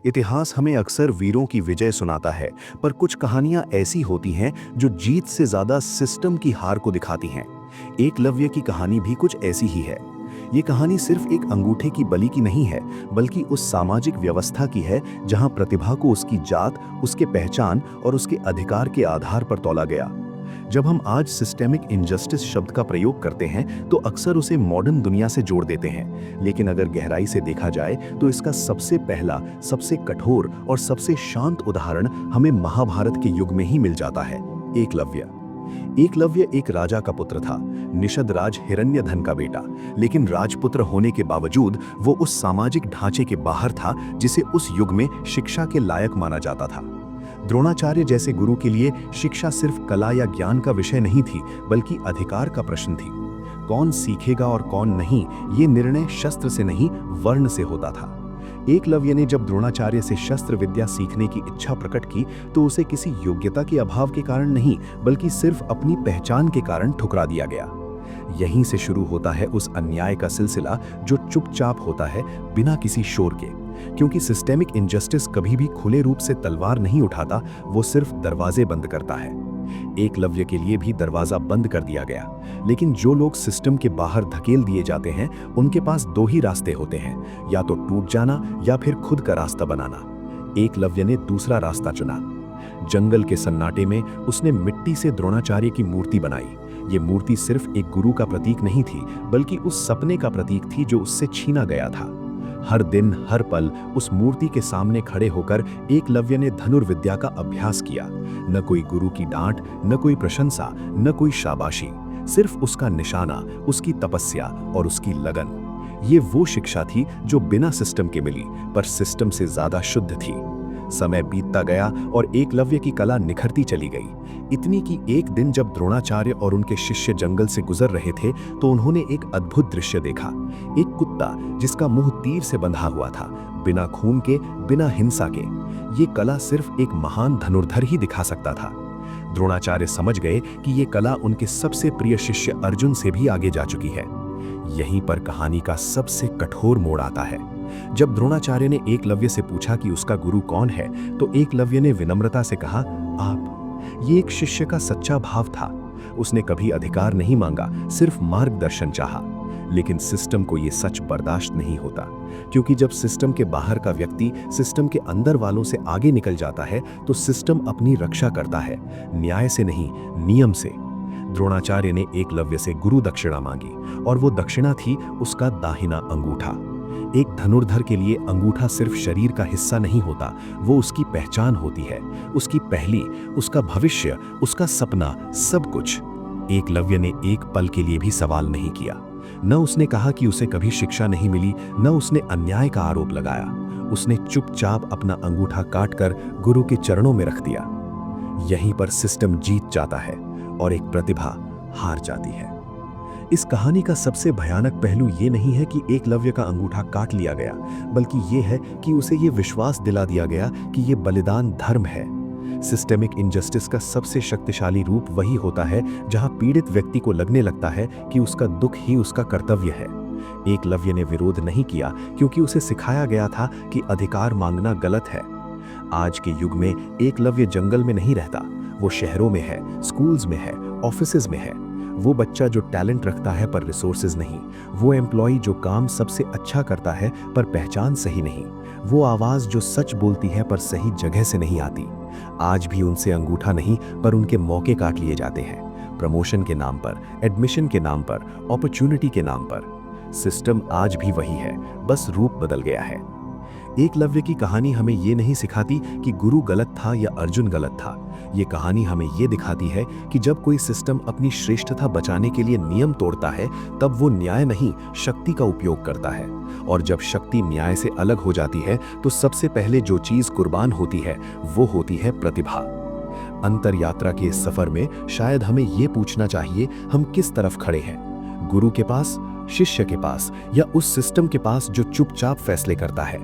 इतिहास हमें अक्सर वीरों की विजय सुनाता है, पर कुछ कहानियां ऐसी होती हैं जो जीत से ज्यादा सिस्टम की हार को दिखाती हैं। एकलव्य की कहानी भी कुछ ऐसी ही है। ये कहानी सिर्फ एक अंगूठे की बलि की नहीं है, बल्कि उस सामाजिक व्यवस्था की है जहां प्रतिभा को उसकी जात, उसके पहचान और उसके अधिकार के आधार पर तौला गया। जब हम आज सिस्टेमिक इनजस्टिस शब्द का प्रयोग करते हैं तो अक्सर उसे मॉडर्न दुनिया से जोड़ देते हैं, लेकिन अगर गहराई से देखा जाए तो इसका सबसे पहला, सबसे कठोर और सबसे शांत उदाहरण हमें महाभारत के युग में ही मिल जाता है। एकलव्य। एकलव्य एक राजा का पुत्र था, निषद राज हिरण्यधन का बेटा, लेकिन राजपुत्र होने के बावजूद वो उस सामाजिक ढांचे के बाहर था जिसे उस युग में शिक्षा के लायक माना जाता था। द्रोणाचार्य जैसे गुरु के लिए शिक्षा सिर्फ कला या ज्ञान का विषय नहीं थी, बल्कि अधिकार का प्रश्न थी। कौन सीखेगा और कौन नहीं, ये निर्णय शस्त्र से नहीं, वर्ण से होता था। एकलव्य ने जब द्रोणाचार्य से शस्त्र विद्या सीखने की इच्छा प्रकट की तो उसे किसी योग्यता के अभाव के कारण नहीं, बल्कि सिर्फ अपनी पहचान के कारण ठुकरा दिया गया। यहीं से शुरू होता है उस अन्याय का सिलसिला जो चुपचाप होता है, बिना किसी शोर के। क्योंकि सिस्टेमिक इनजस्टिस कभी भी खुले रूप से तलवार नहीं उठाता, वो सिर्फ दरवाजे बंद करता है। एकलव्य के लिए भी दरवाजा बंद कर दिया गया, लेकिन जो लोग सिस्टम के बाहर धकेल दिए जाते हैं उनके पास दो ही रास्ते होते हैं, या तो टूट जाना या फिर खुद का रास्ता बनाना। एकलव्य ने दूसरा रास्ता चुना। जंगल के सन्नाटे में उसने मिट्टी से द्रोणाचार्य की मूर्ति बनाई। ये मूर्ति सिर्फ एक गुरु का प्रतीक नहीं थी, बल्कि उस सपने का प्रतीक थी जो उससे छीना गया था। हर दिन हर पल उस मूर्ति के सामने खड़े होकर एकलव्य ने धनुर्विद्या का अभ्यास किया। न कोई गुरु की डांट, न कोई प्रशंसा, न कोई शाबाशी, सिर्फ उसका निशाना, उसकी तपस्या और उसकी लगन। ये वो शिक्षा थी जो बिना सिस्टम के मिली, पर सिस्टम से ज्यादा शुद्ध थी। समय बीतता गया और एकलव्य की कला निखरती चली गई। इतनी कि एक दिन जब द्रोणाचार्य और उनके शिष्य जंगल से गुजर रहे थे तो उन्होंने एक अद्भुत दृश्य देखा। एक कुत्ता जिसका मुंह तीर से बंधा हुआ था, बिना खून के, बिना हिंसा के। ये कला सिर्फ एक महान धनुर्धर ही दिखा सकता था। द्रोणाचार्य समझ गए कि ये कला उनके सबसे प्रिय शिष्य अर्जुन से भी आगे जा चुकी है। यहीं पर कहानी का सबसे कठोर मोड़ आता है। जब द्रोणाचार्य ने एकलव्य से पूछा कि उसका गुरु कौन है, तो एकलव्य ने विनम्रता से कहा, आप। ये एक शिष्य का सच्चा भाव था। उसने कभी अधिकार नहीं मांगा, सिर्फ मार्गदर्शन चाहा। लेकिन सिस्टम को ये सच बर्दाश्त नहीं होता, क्योंकि जब सिस्टम के बाहर का व्यक्ति सिस्टम के अंदर वालों से आगे निकल जाता है तो सिस्टम अपनी रक्षा करता है, न्याय से नहीं, नियम से। द्रोणाचार्य ने एकलव्य से गुरु दक्षिणा मांगी, और वो दक्षिणा थी उसका दाहिना अंगूठा। एक धनुर्धर के लिए अंगूठा सिर्फ शरीर का हिस्सा नहीं होता, वो उसकी पहचान होती है, उसकी पहली, उसका भविष्य, उसका सपना, सब कुछ। एकलव्य ने एक पल के लिए भी सवाल नहीं किया। न उसने कहा कि उसे कभी शिक्षा नहीं मिली, न उसने अन्याय का आरोप लगाया। उसने चुपचाप अपना अंगूठा काटकर गुरु के चरणों में रख दिया। यहीं पर सिस्टम जीत जाता है और एक प्रतिभा हार जाती है। इस कहानी का सबसे भयानक पहलू ये नहीं है कि एकलव्य का अंगूठा काट लिया गया, बल्कि ये है कि उसे ये विश्वास दिला दिया गया कि ये बलिदान धर्म है। सिस्टेमिक इनजस्टिस का सबसे शक्तिशाली रूप वही होता है जहां पीड़ित व्यक्ति को लगने लगता है कि उसका दुख ही उसका कर्तव्य है। एकलव्य ने विरोध नहीं किया क्योंकि उसे सिखाया गया था कि अधिकार मांगना गलत है। आज के युग में एकलव्य जंगल में नहीं रहता, वो शहरों में है, स्कूल्स में है, ऑफिसेज में है। वो बच्चा जो टैलेंट रखता है पर रिसोर्सेज नहीं, वो एम्प्लॉय जो काम सबसे अच्छा करता है पर पहचान सही नहीं, वो आवाज जो सच बोलती है पर सही जगह से नहीं आती। आज भी उनसे अंगूठा नहीं पर उनके मौके काट लिए जाते हैं, प्रमोशन के नाम पर, एडमिशन के नाम पर, अपॉर्चुनिटी के नाम पर। सिस्टम आज भी वही है, बस रूप बदल गया है। एकलव्य की कहानी हमें ये नहीं सिखाती कि गुरु गलत था या अर्जुन गलत था। ये कहानी हमें ये दिखाती है कि जब कोई सिस्टम अपनी श्रेष्ठता बचाने के लिए नियम तोड़ता है, तब वो न्याय नहीं, शक्ति का उपयोग करता है। और जब शक्ति न्याय से अलग हो जाती है तो सबसे पहले जो चीज कुर्बान होती है वो होती है प्रतिभा। अंतर यात्रा के इस सफर में शायद हमें ये पूछना चाहिए, हम किस तरफ खड़े हैं? गुरु के पास, शिष्य के पास, या उस सिस्टम के पास जो चुपचाप फैसले करता है?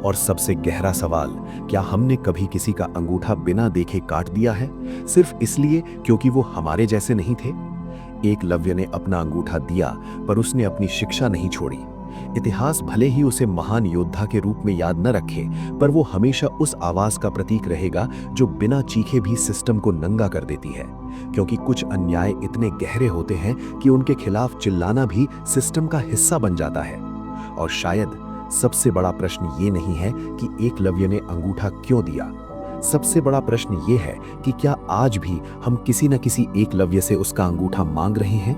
और सबसे गहरा सवाल, क्या हमने कभी किसी का अंगूठा बिना देखे काट दिया है, सिर्फ इसलिए क्योंकि वो हमारे जैसे नहीं थे? एकलव्य ने अपना अंगूठा दिया, पर उसने अपनी शिक्षा नहीं छोड़ी। इतिहास भले ही उसे महान योद्धा के रूप में याद न रखे, पर वो हमेशा उस आवाज का प्रतीक रहेगा जो बिना चीखे भी सिस्टम को नंगा कर देती है। क्योंकि कुछ अन्याय इतने गहरे होते हैं कि उनके खिलाफ चिल्लाना भी सिस्टम का हिस्सा बन जाता है। और शायद सबसे बड़ा प्रश्न ये नहीं है कि एकलव्य ने अंगूठा क्यों दिया। सबसे बड़ा प्रश्न ये है कि क्या आज भी हम किसी न किसी एकलव्य से उसका अंगूठा मांग रहे हैं।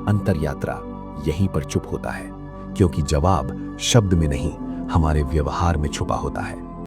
अंतर यात्रा यहीं पर चुप होता है, क्योंकि जवाब शब्द में नहीं, हमारे व्यवहार में छुपा होता है।